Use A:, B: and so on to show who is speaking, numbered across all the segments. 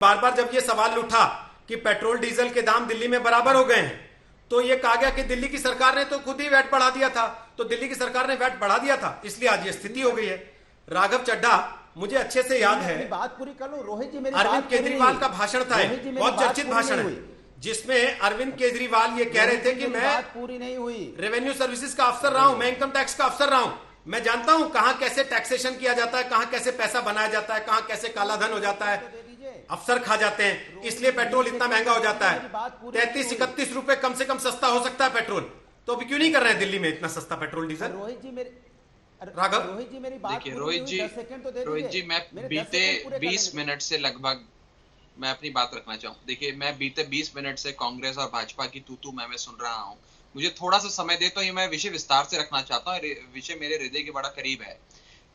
A: बार बार जब ये सवाल उठा कि पेट्रोल डीजल के दाम दिल्ली में बराबर हो गए हैं, तो ये कहा गया कि दिल्ली की सरकार ने तो खुद ही वैट बढ़ा दिया था, तो दिल्ली की सरकार ने वैट बढ़ा दिया था, इसलिए आज ये स्थिति हो गई है। राघव चड्ढा, मुझे अच्छे से याद है,
B: बात पूरी कर लो रोहित जी, मेरी
A: अरविंद केजरीवाल का भाषण था, बहुत चर्चित भाषण है, जिसमें अरविंद केजरीवाल ये कह रहे थे कि मैं
B: पूरी नहीं हुई,
A: रेवेन्यू सर्विसेज का अफसर रहा हूं, मैं इनकम टैक्स का अफसर रहा हूं, मैं जानता हूं कहां कैसे टैक्सेशन किया जाता है, कहां कैसे पैसा बनाया जाता है, कहां कैसे काला धन हो जाता है, अफसर खा जाते हैं, इसलिए पेट्रोल इतना महंगा हो जाता है। 33-31 रुपए कम से कम सस्ता हो सकता है पेट्रोल, तो अभी क्यों नहीं कर रहे हैं दिल्ली में इतना सस्ता पेट्रोल डीजल?
B: रोहित जी मेरी
A: राघव,
B: रोहित जी मेरी बात,
C: देखिए रोहित जी मैं बीते 20 मिनट से लगभग मैं अपनी बात रखना चाहूँ। देखिए मैं बीते 20 मिनट से कांग्रेस और भाजपा की तू मैं सुन रहा हूँ। मुझे थोड़ा सा समय दे तो ये मैं विषय विस्तार से रखना चाहता हूँ, विषय मेरे हृदय के बड़ा करीब है।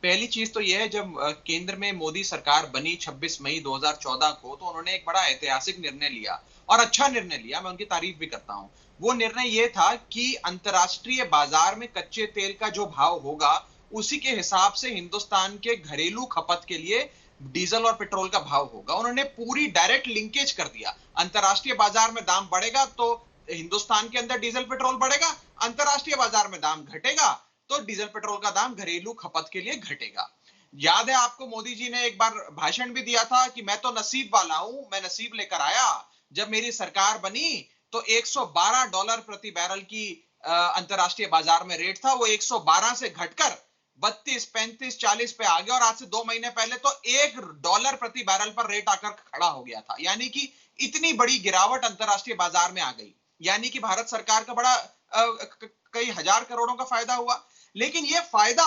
C: पहली चीज तो यह है, जब केंद्र में मोदी सरकार बनी 26 मई 2014 को, तो उन्होंने एक बड़ा ऐतिहासिक निर्णय लिया और अच्छा निर्णय लिया, मैं उनकी तारीफ भी करता हूं। वो निर्णय यह था कि अंतरराष्ट्रीय बाजार में कच्चे तेल का जो भाव होगा उसी के हिसाब से हिंदुस्तान के घरेलू खपत के लिए डीजल और पेट्रोल का भाव होगा। उन्होंने पूरी डायरेक्ट लिंकेज कर दिया, अंतरराष्ट्रीय बाजार में दाम बढ़ेगा तो हिंदुस्तान के अंदर डीजल पेट्रोल बढ़ेगा, अंतरराष्ट्रीय बाजार में दाम घटेगा तो डीजल पेट्रोल का दाम घरेलू खपत के लिए घटेगा। याद है आपको, मोदी जी ने एक बार भाषण भी दिया था कि मैं तो नसीब वाला हूं, मैं नसीब लेकर आया, जब मेरी सरकार बनी तो $112 प्रति बैरल की अंतरराष्ट्रीय बाजार में रेट था, वो 112 से घटकर 32, 35, 40 पे आ गया और आज से 2 महीने पहले तो $1 प्रति बैरल पर रेट आकर खड़ा हो गया था। यानी कि इतनी बड़ी गिरावट अंतरराष्ट्रीय बाजार में आ गई, यानी कि भारत सरकार का बड़ा कई हजार करोड़ों का फायदा हुआ। लेकिन यह फायदा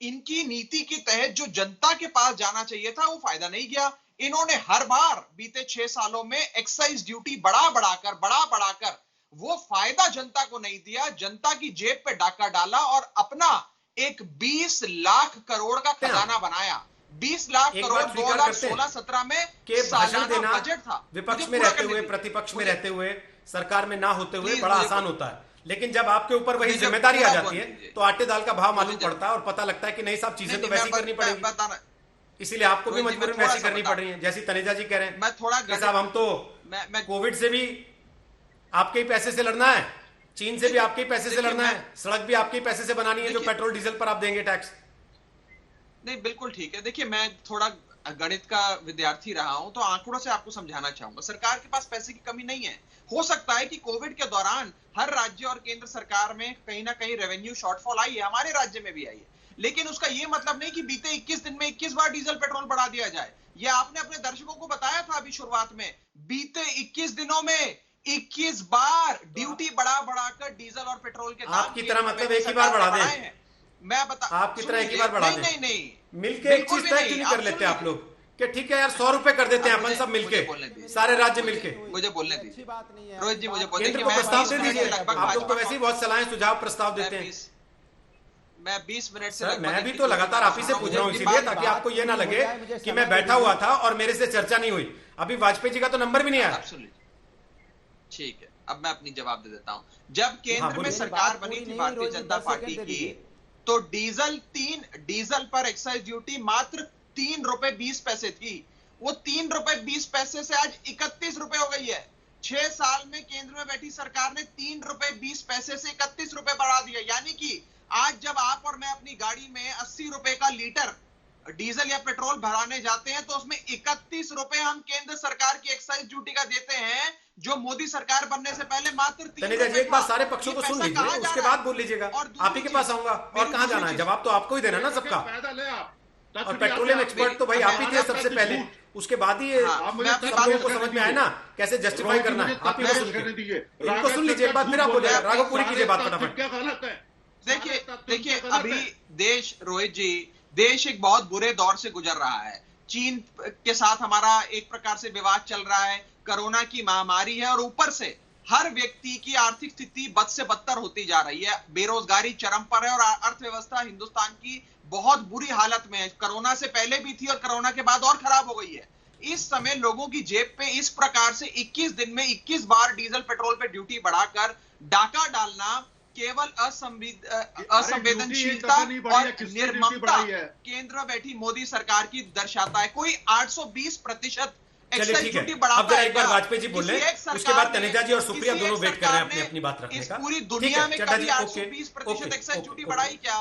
C: इनकी नीति के तहत जो जनता के पास जाना चाहिए था वो फायदा नहीं गया। इन्होंने हर बार बीते 6 सालों में एक्साइज ड्यूटी बढ़ाकर वो फायदा जनता को नहीं दिया, जनता की जेब पे डाका डाला और अपना एक 20 लाख करोड़ का खजाना बनाया। 20 लाख करोड़ 2016-17 में
A: भाषण देना
C: बजट था।
A: विपक्ष में रहते हुए, प्रतिपक्ष में रहते हुए, सरकार में ना होते हुए बड़ा आसान होता है, लेकिन जब आपके ऊपर वही जिम्मेदारी आ जाती है तो आटे दाल का भाव मालूम पड़ता है और पता लगता है कि नहीं साहब, चीजें तो वैसी करनी पड़ेगी, इसीलिए आपको भी मजबूरन वैसी करनी पड़ रही है। जैसी तनेजा जी कह रहे हैं,
C: मैं थोड़ा
A: साहब हम तो कोविड से भी आपके ही पैसे से लड़ना है, चीन से भी आपके ही पैसे से लड़ना है, सड़क भी आपके ही पैसे से बनानी है जो पेट्रोल डीजल पर आप देंगे टैक्स।
C: नहीं बिल्कुल ठीक है। देखिए मैं थोड़ा गणित का विद्यार्थी रहा हूं तो आंकड़ों से आपको समझाना चाहूंगा। सरकार के पास पैसे की कमी नहीं है। हो सकता है कि कोविड के दौरान हर राज्य और केंद्र सरकार में कहीं ना कहीं रेवेन्यू शॉर्टफॉल आई है, हमारे राज्य में भी आई है, लेकिन उसका यह मतलब नहीं कि बीते 21 दिन में 21 बार डीजल पेट्रोल बढ़ा दिया जाए। यह आपने अपने दर्शकों को बताया था अभी शुरुआत में, बीते 21 दिनों में 21 बार ड्यूटी बढ़ाकर डीजल और पेट्रोल के दाम
A: आपकी तरह मतलब एक ही बार बढ़ा दें,
C: मैं बता
A: आपकी तरह एक ही बार बढ़ा दें।
C: नहीं
A: मिलके एक चीज तय क्यों नहीं कर लेते आप लोग कि ठीक है यार 100 रुपए कर देते हैं अपन सब मिलके, सारे राज्य मिलके।
C: मुझे बोलने दीजिए रोहित जी, मुझे बोलने
A: केंद्र को प्रस्ताव दे दीजिए, आप लोग तो वैसे ही बहुत सलाहें सुझाव प्रस्ताव देते हैं।
C: मैं 20 मिनट से
A: मैं भी तो लगातार आप ही से पूछ रहा हूँ, इसीलिए ताकि आपको ये ना लगे कि मैं बैठा हुआ था और मेरे से चर्चा नहीं हुई। अभी वाजपेयी जी का तो नंबर भी नहीं आया।
C: ठीक है, अब मैं अपनी जवाब दे देता हूं। जब केंद्र में सरकार बनी थी भारतीय जनता पार्टी की, तो डीजल पर एक्साइज ड्यूटी मात्र 3 रुपए 20 पैसे थी। वो 3 रुपए 20 पैसे से आज 31 रुपए हो गई है। 6 साल में केंद्र में बैठी सरकार ने 3 रुपए 20 पैसे से 31 रुपए बढ़ा दिया। यानी कि आज जब आप और मैं अपनी गाड़ी में 80 रुपए का लीटर डीजल या पेट्रोल भराने जाते हैं तो उसमें 31 रुपए हम केंद्र सरकार की एक्साइज ड्यूटी का देते हैं, जो मोदी सरकार बनने से पहले मात्र 3 रुपए।
A: एक बार सारे पक्षों को सुन लीजिए, उसके बाद बोल लीजिएगा। आप ही के पास आऊंगा और कहां जाना है, जवाब तो आपको ही देना ना सबका। और पेट्रोलियम एक्सपर्ट तो भाई आप ही थे सबसे पहले, उसके बाद ही सब लोगों को समझ में आया ना कैसे जस्टिफाई करना है। आप ही को सुन लीजिए, इनको सुन लीजिए एक बार, फिर आप बोलिएगा। राघव पूरी कीजिए बात फटाफट।
C: देखिए अभी देश, रोहित जी, देश एक बहुत बुरे दौर से गुजर रहा है। चीन के साथ हमारा एक प्रकार से विवाद चल रहा है, कोरोना की महामारी है और ऊपर से हर व्यक्ति की आर्थिक स्थिति बद से बदतर होती जा रही है। बेरोजगारी चरम पर है और अर्थव्यवस्था हिंदुस्तान की बहुत बुरी हालत में है। कोरोना से पहले भी थी और कोरोना के बाद और खराब हो गई है। इस समय लोगों की जेब पे इस प्रकार से 21 दिन में 21 बार डीजल पेट्रोल पे ड्यूटी बढ़ाकर डाका डालना केवल असंवेदनशीलता और निर्ममता केंद्र में बैठी मोदी सरकार की दर्शाता है। कोई 820%
A: चलिए ठीक है, अब जरा एक बार वाजपेयी जी बोल रहे हैं, उसके बाद तनेजा जी और सुप्रिया दोनों वेट कर रहे हैं अपनी अपनी बात रखने का।
C: पूरी दुनिया में कभी 820% एक्साइज ड्यूटी बढ़ाई क्या?